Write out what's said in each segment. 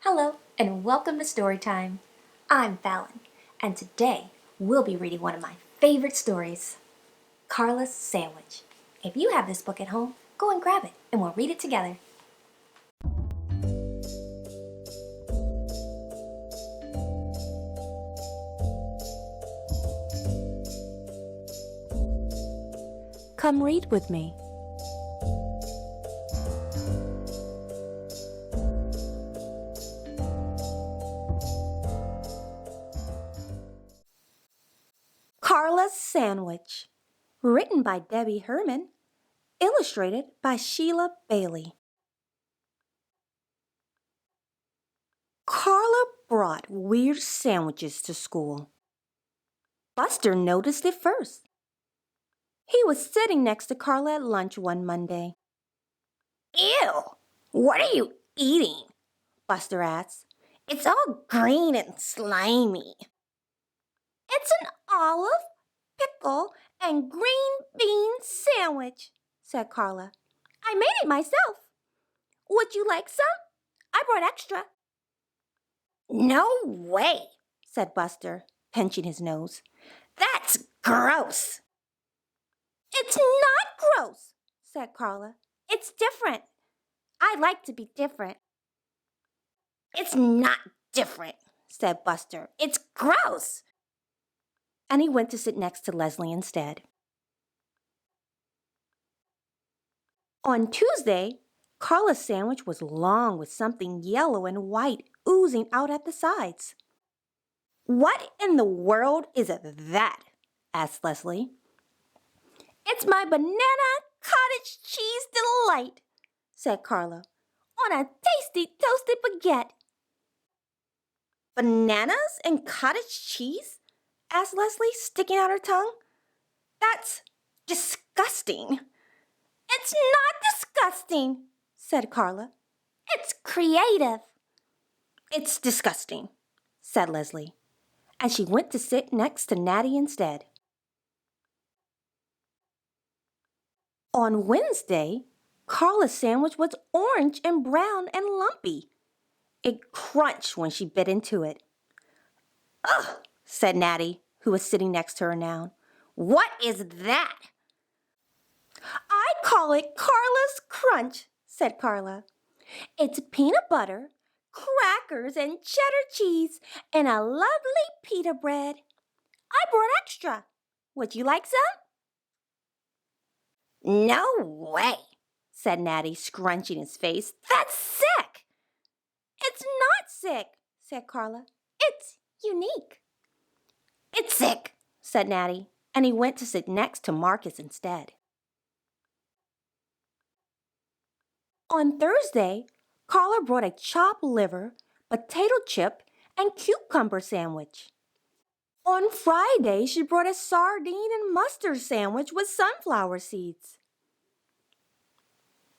Hello, and welcome to Storytime. I'm Fallon, and today we'll be reading one of my favorite stories, Carla's Sandwich. If you have this book at home, go and grab it, and we'll read it together. Come read with me. Carla's Sandwich, written by Debbie Herman, illustrated by Sheila Bailey. Carla brought weird sandwiches to school. Buster noticed it first. He was sitting next to Carla at lunch one Monday. Ew! What are you eating? Buster asked. It's all green and slimy. It's an olive, pickle, and green bean sandwich, said Carla. I made it myself. Would you like some? I brought extra. No way, said Buster, pinching his nose. That's gross. It's not gross, said Carla. It's different. I like to be different. It's not different, said Buster. It's gross. And he went to sit next to Leslie instead. On Tuesday, Carla's sandwich was long with something yellow and white oozing out at the sides. What in the world is that? Asked Leslie. It's my banana cottage cheese delight, said Carla, on a tasty toasted baguette. Bananas and cottage cheese? Asked Leslie, sticking out her tongue. That's disgusting. It's not disgusting, said Carla. It's creative. It's disgusting, said Leslie, and she went to sit next to Natty instead. On Wednesday, Carla's sandwich was orange and brown and lumpy. It crunched when she bit into it. Ugh, said Natty, who was sitting next to her now. What is that? I call it Carla's Crunch, said Carla. It's peanut butter, crackers, and cheddar cheese, and a lovely pita bread. I brought extra. Would you like some? No way, said Natty, scrunching his face. That's sick. It's not sick, said Carla. It's unique. It's sick, said Natty, and he went to sit next to Marcus instead. On Thursday, Carla brought a chopped liver, potato chip, and cucumber sandwich. On Friday, she brought a sardine and mustard sandwich with sunflower seeds.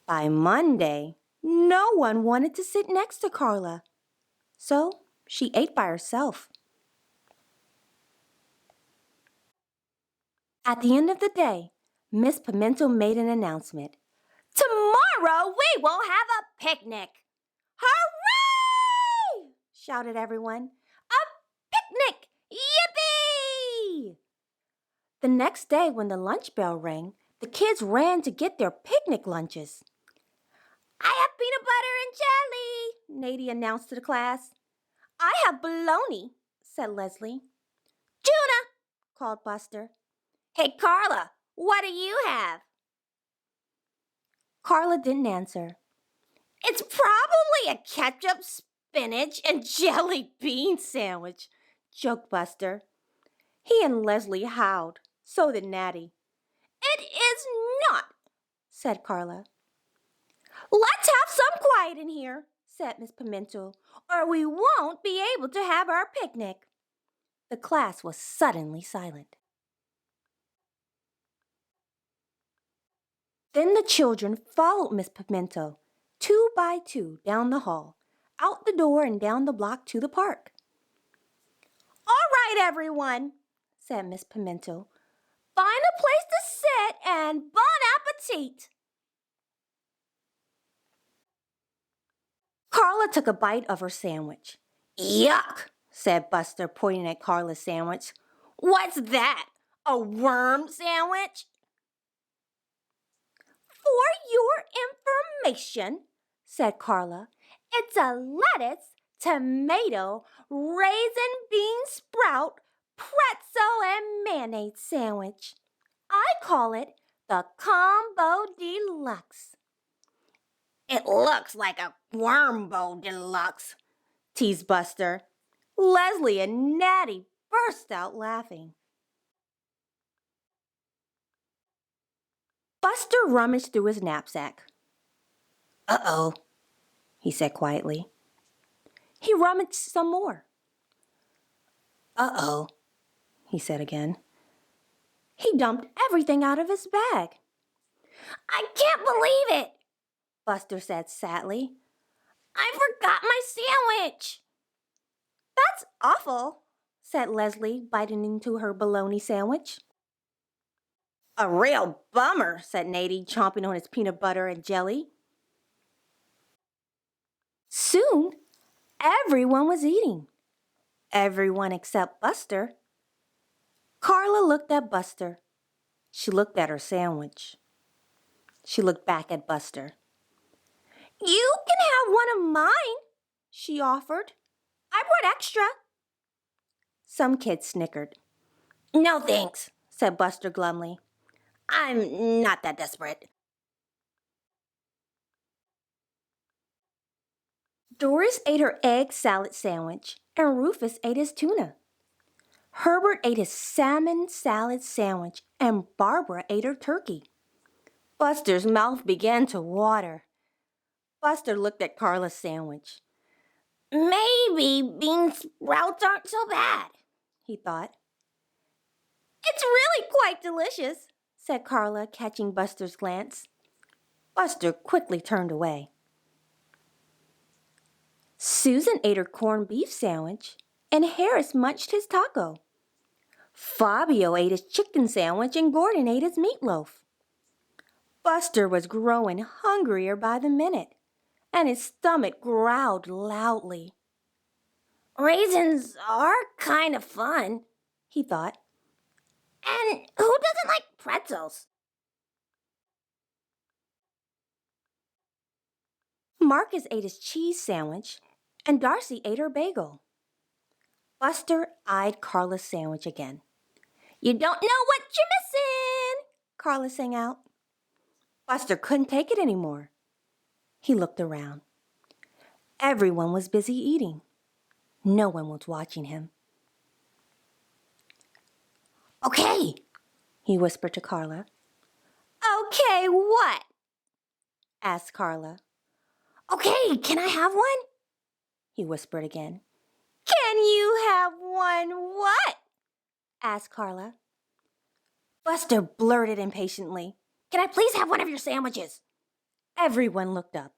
By Monday, no one wanted to sit next to Carla, so she ate by herself. At the end of the day, Miss Pimento made an announcement. Tomorrow we will have a picnic. Hooray! Shouted everyone. A picnic! Yippee! The next day when the lunch bell rang, the kids ran to get their picnic lunches. I have peanut butter and jelly, Nadie announced to the class. I have bologna, said Leslie. Juna, called Buster. Hey, Carla, what do you have? Carla didn't answer. It's probably a ketchup, spinach, and jelly bean sandwich, joked Buster. He and Leslie howled. So did Natty. It is not, said Carla. Let's have some quiet in here, said Miss Pimento, or we won't be able to have our picnic. The class was suddenly silent. Then the children followed Miss Pimento, 2 by 2, down the hall, out the door and down the block to the park. All right, everyone, said Miss Pimento. Find a place to sit and bon appetit. Carla took a bite of her sandwich. Yuck, said Buster, pointing at Carla's sandwich. What's that? A worm sandwich? For your information, said Carla, it's a lettuce, tomato, raisin, bean sprout, pretzel, and mayonnaise sandwich. I call it the Combo Deluxe. It looks like a Wormbo Deluxe, teased Buster. Leslie and Natty burst out laughing. Buster rummaged through his knapsack. Uh-oh, he said quietly. He rummaged some more. Uh-oh, he said again. He dumped everything out of his bag. I can't believe it, Buster said sadly. I forgot my sandwich. That's awful, said Leslie, biting into her bologna sandwich. A real bummer, said Natty, chomping on his peanut butter and jelly. Soon, everyone was eating. Everyone except Buster. Carla looked at Buster. She looked at her sandwich. She looked back at Buster. You can have one of mine, she offered. I brought extra. Some kids snickered. No thanks, said Buster glumly. I'm not that desperate. Doris ate her egg salad sandwich, and Rufus ate his tuna. Herbert ate his salmon salad sandwich, and Barbara ate her turkey. Buster's mouth began to water. Buster looked at Carla's sandwich. Maybe bean sprouts aren't so bad, he thought. It's really quite delicious, said Carla, catching Buster's glance. Buster quickly turned away. Susan ate her corned beef sandwich, and Harris munched his taco. Fabio ate his chicken sandwich, and Gordon ate his meatloaf. Buster was growing hungrier by the minute, and his stomach growled loudly. Raisins are kind of fun, he thought. And who doesn't like pretzels? Marcus ate his cheese sandwich, and Darcy ate her bagel. Buster eyed Carla's sandwich again. You don't know what you're missing, Carla sang out. Buster couldn't take it anymore. He looked around. Everyone was busy eating. No one was watching him. Okay, he whispered to Carla. Okay, what? asked Carla. Okay, can I have one? He whispered again. Can you have one what? asked Carla. Buster blurted impatiently. Can I please have one of your sandwiches? Everyone looked up.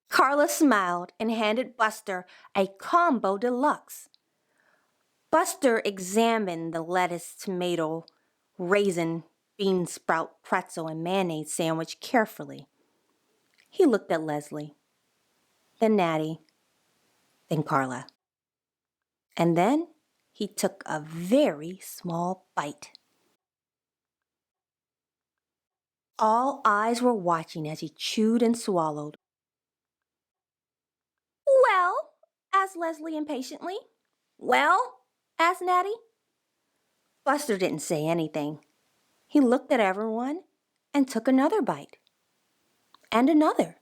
Carla smiled and handed Buster a Combo Deluxe. Buster examined the lettuce, tomato, raisin, bean sprout, pretzel, and mayonnaise sandwich carefully. He looked at Leslie, then Natty, then Carla. And then he took a very small bite. All eyes were watching as he chewed and swallowed. Well, asked Leslie impatiently. Well, asked Natty. Buster didn't say anything. He looked at everyone and took another bite. And another.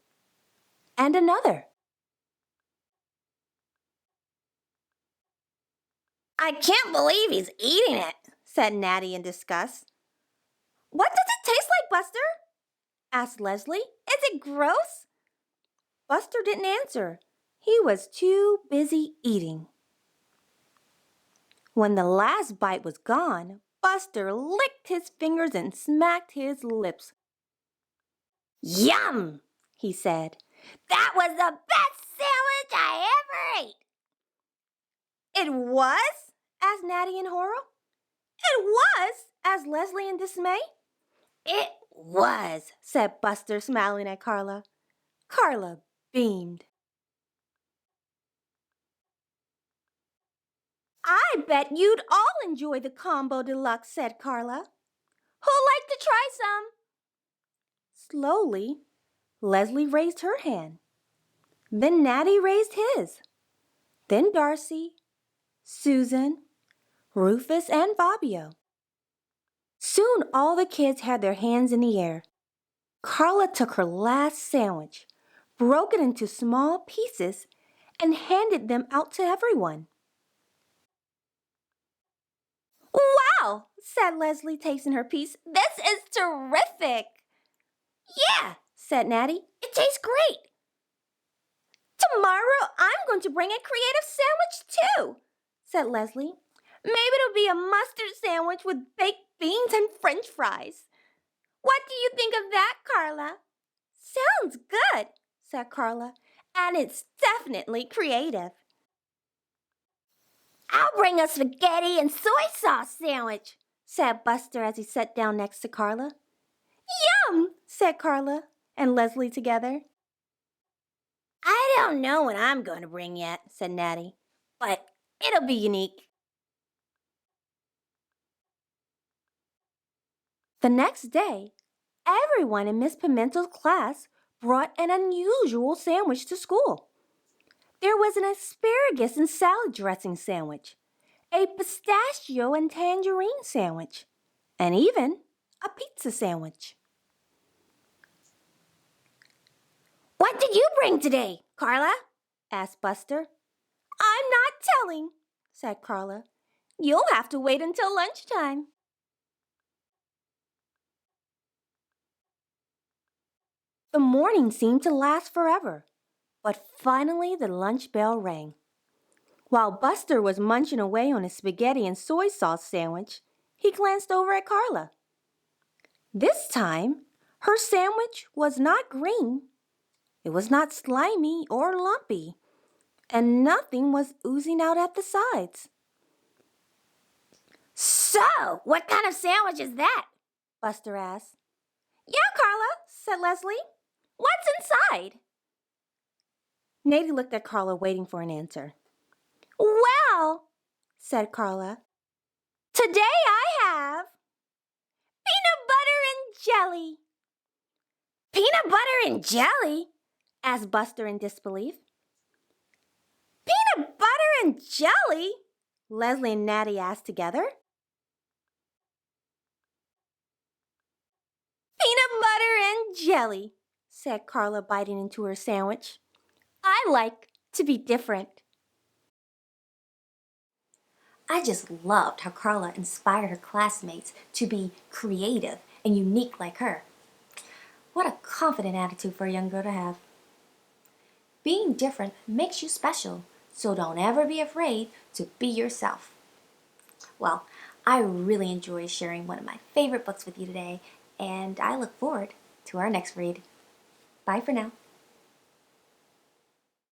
And another. I can't believe he's eating it, said Natty in disgust. What does it taste like, Buster? asked Leslie. Is it gross? Buster didn't answer. He was too busy eating. When the last bite was gone, Buster licked his fingers and smacked his lips. Yum, he said. That was the best sandwich I ever ate. It was? asked Natty in horror. It was? asked Leslie in dismay. It was, said Buster, smiling at Carla. Carla beamed. I bet you'd all enjoy the combo deluxe, said Carla. Who'd like to try some? Slowly, Leslie raised her hand. Then Natty raised his. Then Darcy, Susan, Rufus, and Bobbio. Soon all the kids had their hands in the air. Carla took her last sandwich, broke it into small pieces, and handed them out to everyone. Wow, said Leslie, tasting her piece. This is terrific. Yeah, said Natty. It tastes great. Tomorrow I'm going to bring a creative sandwich too, said Leslie. Maybe it'll be a mustard sandwich with baked beans and French fries. What do you think of that, Carla? Sounds good, said Carla, and it's definitely creative. I'll bring a spaghetti and soy sauce sandwich, said Buster as he sat down next to Carla. Yum, said Carla and Leslie together. I don't know what I'm going to bring yet, said Natty, but it'll be unique. The next day, everyone in Miss Pimentel's class brought an unusual sandwich to school. There was an asparagus and salad dressing sandwich, a pistachio and tangerine sandwich, and even a pizza sandwich. What did you bring today, Carla? Asked Buster. I'm not telling, said Carla. You'll have to wait until lunchtime. The morning seemed to last forever, but finally the lunch bell rang. While Buster was munching away on his spaghetti and soy sauce sandwich, he glanced over at Carla. This time, her sandwich was not green. It was not slimy or lumpy, and nothing was oozing out at the sides. So, what kind of sandwich is that? Buster asked. Yeah, Carla, said Leslie. What's inside? Natty looked at Carla, waiting for an answer. Well, said Carla, today I have peanut butter and jelly. Peanut butter and jelly? Asked Buster in disbelief. Peanut butter and jelly? Leslie and Natty asked together. Peanut butter and jelly, said Carla, biting into her sandwich. I like to be different. I just loved how Carla inspired her classmates to be creative and unique like her. What a confident attitude for a young girl to have. Being different makes you special, so don't ever be afraid to be yourself. Well, I really enjoyed sharing one of my favorite books with you today, and I look forward to our next read. Bye for now.